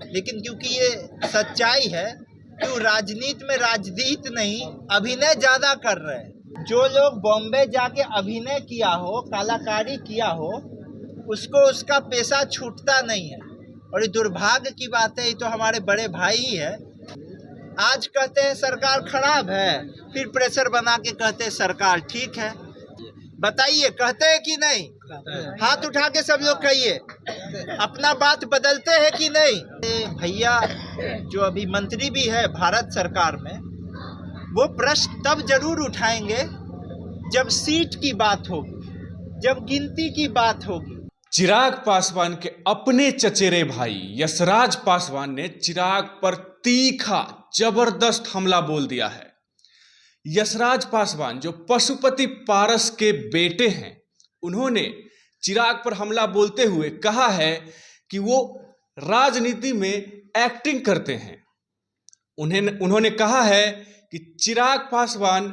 लेकिन क्योंकि ये सच्चाई है कि राजनीति में राजनीति नहीं, अभिनय ज्यादा कर रहे हैं। जो लोग बॉम्बे जाके अभिनय किया हो, कलाकारी किया हो, उसको उसका पैसा छूटता नहीं है। और ये दुर्भाग्य की बात है, ये तो हमारे बड़े भाई ही है। आज कहते हैं सरकार खराब है, फिर प्रेशर बना के कहते हैं सरकार ठीक है। बताइए, कहते हैं कि नहीं? हाथ उठा के सब लोग कहिए, अपना बात बदलते हैं कि नहीं? भैया जो अभी मंत्री भी है भारत सरकार में, वो प्रश्न तब जरूर उठाएंगे जब सीट की बात होगी, जब गिनती की बात होगी। चिराग पासवान के अपने चचेरे भाई यशराज पासवान ने चिराग पर तीखा जबरदस्त हमला बोल दिया है। यशराज पासवान जो पशुपति पारस के बेटे हैं, उन्होंने चिराग पर हमला बोलते हुए कहा है कि वो राजनीति में एक्टिंग करते हैं। उन्होंने कहा है कि चिराग पासवान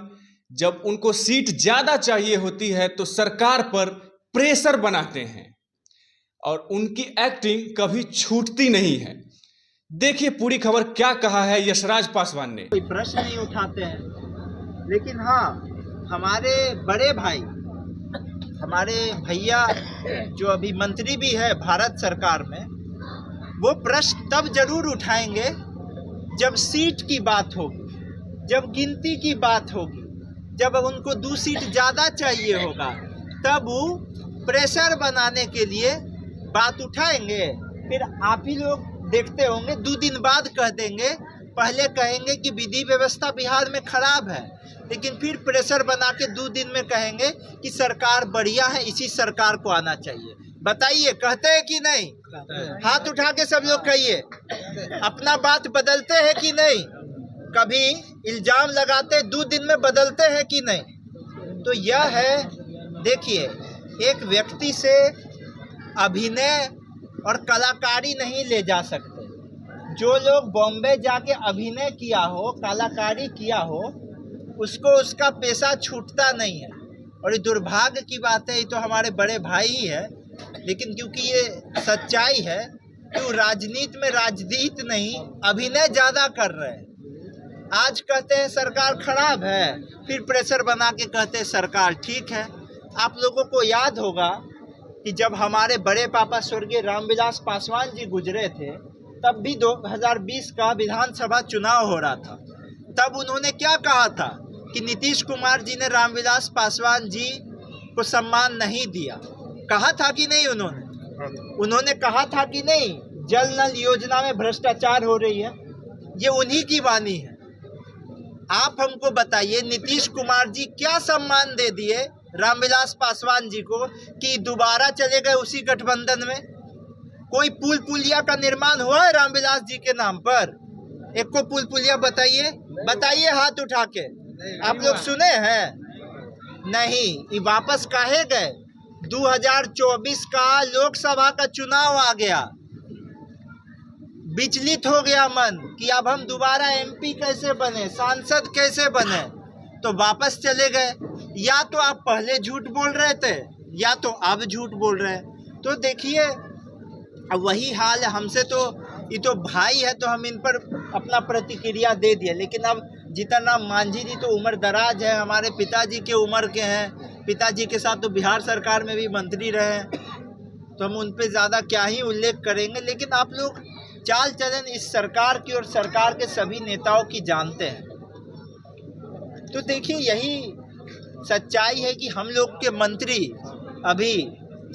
जब उनको सीट ज्यादा चाहिए होती है तो सरकार पर प्रेशर बनाते हैं और उनकी एक्टिंग कभी छूटती नहीं है। देखिए पूरी खबर क्या कहा है यशराज पासवान ने। कोई प्रश्न नहीं उठाते हैं, लेकिन हाँ, हमारे बड़े भाई, हमारे भैया जो अभी मंत्री भी है भारत सरकार में, वो प्रश्न तब जरूर उठाएंगे जब सीट की बात होगी, जब गिनती की बात होगी, जब उनको 2 सीट ज्यादा चाहिए होगा, तब वो प्रेशर बनाने के लिए बात उठाएंगे। फिर आप ही लोग देखते होंगे 2 दिन बाद कह देंगे, पहले कहेंगे कि विधि व्यवस्था बिहार में खराब है, लेकिन फिर प्रेशर बना के 2 दिन में कहेंगे कि सरकार बढ़िया है, इसी सरकार को आना चाहिए। बताइए, कहते हैं कि नहीं? हाथ उठा के सब लोग कहिए, अपना बात बदलते हैं कि नहीं? कभी इल्जाम लगाते 2 दिन में बदलते हैं कि नहीं? तो यह है, देखिए, एक व्यक्ति से अभिनय और कलाकारी नहीं ले जा सकते। जो लोग बॉम्बे जाके अभिनय किया हो, कलाकारी किया हो, उसको उसका पैसा छूटता नहीं है। और ये दुर्भाग्य की बात है, ये तो हमारे बड़े भाई ही है। लेकिन क्योंकि ये सच्चाई है कि राजनीति में राजनीति नहीं, अभिनय ज्यादा कर रहे हैं। आज कहते हैं सरकार खराब है, फिर प्रेशर बना के कहते हैं सरकार ठीक है। आप लोगों को याद होगा कि जब हमारे बड़े पापा स्वर्गीय रामविलास पासवान जी गुजरे थे, तब भी 2020 का विधानसभा चुनाव हो रहा था। तब उन्होंने क्या कहा था कि नीतीश कुमार जी ने रामविलास पासवान जी को सम्मान नहीं दिया। कहा था कि नहीं? उन्होंने कहा था कि नहीं, जल नल योजना में भ्रष्टाचार हो रही है। ये उन्हीं की वाणी है। आप हमको बताइए, नीतीश कुमार जी क्या सम्मान दे दिए रामविलास पासवान जी को कि दोबारा चले गए उसी गठबंधन में? कोई पुल पुलिया का निर्माण हुआ है रामविलास जी के नाम पर? एक को पुल पुलिया बताइए हाथ उठा के। आप लोग सुने हैं? नहीं। ये वापस काहे गए? 2024 का लोकसभा का चुनाव आ गया, विचलित हो गया मन कि अब हम दोबारा एमपी कैसे बने, सांसद कैसे बने, तो वापस चले गए। या तो आप पहले झूठ बोल रहे थे, या तो अब झूठ बोल रहे हैं। तो देखिए, अब वही हाल है हमसे। तो ये तो भाई है, तो हम इन पर अपना प्रतिक्रिया दे दिए। लेकिन अब जीतनराम मांझी जी तो उम्र दराज है, हमारे पिताजी के उम्र के हैं, पिताजी के साथ तो बिहार सरकार में भी मंत्री रहे, तो हम उन पे ज़्यादा क्या ही उल्लेख करेंगे। लेकिन आप लोग चाल चलन इस सरकार की और सरकार के सभी नेताओं की जानते हैं। तो देखिए, यही सच्चाई है कि हम लोग के मंत्री अभी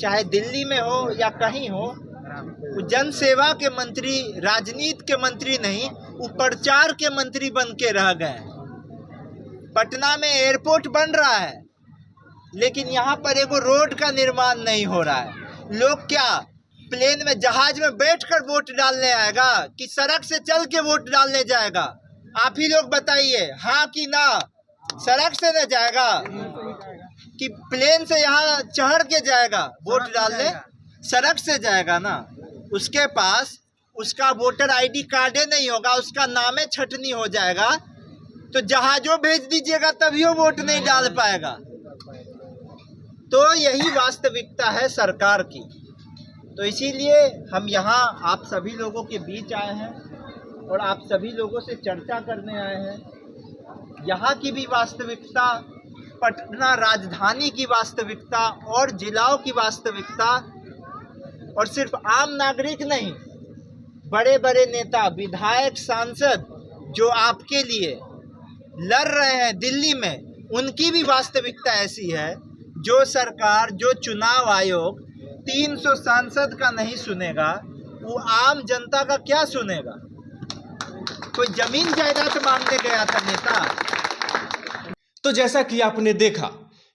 चाहे दिल्ली में हो या कहीं हो, वो जन सेवा के मंत्री, राजनीति के मंत्री नहीं, वो प्रचार के मंत्री बन के रह गए। पटना में एयरपोर्ट बन रहा है, लेकिन यहाँ पर एगो रोड का निर्माण नहीं हो रहा है। लोग क्या प्लेन में, जहाज में बैठकर वोट डालने आएगा कि सड़क से चल के वोट डालने जाएगा? आप ही लोग बताइए, हाँ कि ना? सड़क से न जाएगा कि प्लेन से यहाँ चढ़ के जाएगा वोट डालने? सड़क से जाएगा ना। उसके पास उसका वोटर आईडी कार्डे नहीं होगा, उसका नामे छटनी हो जाएगा, तो जहाजों भेज दीजिएगा तभी वो वोट नहीं डाल पाएगा। तो यही वास्तविकता है सरकार की। तो इसीलिए हम यहाँ आप सभी लोगों के बीच आए हैं और आप सभी लोगों से चर्चा करने आए हैं। यहाँ की भी वास्तविकता, पटना राजधानी की वास्तविकता और जिलाओं की वास्तविकता, और सिर्फ आम नागरिक नहीं, बड़े बड़े नेता, विधायक, सांसद जो आपके लिए लड़ रहे हैं दिल्ली में, उनकी भी वास्तविकता ऐसी है। जो सरकार, जो चुनाव आयोग 300 सांसद का नहीं सुनेगा, वो आम जनता का क्या सुनेगा? कोई जमीन जायदाद मांगने गया था नेता? तो जैसा कि आपने देखा,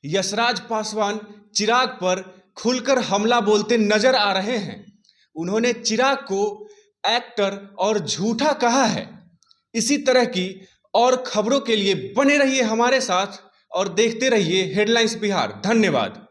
यशराज पासवान चिराग पर खुलकर हमला बोलते नजर आ रहे हैं। उन्होंने चिराग को एक्टर और झूठा कहा है। इसी तरह की और खबरों के लिए बने रहिए हमारे साथ और देखते रहिए हेडलाइंस बिहार। धन्यवाद।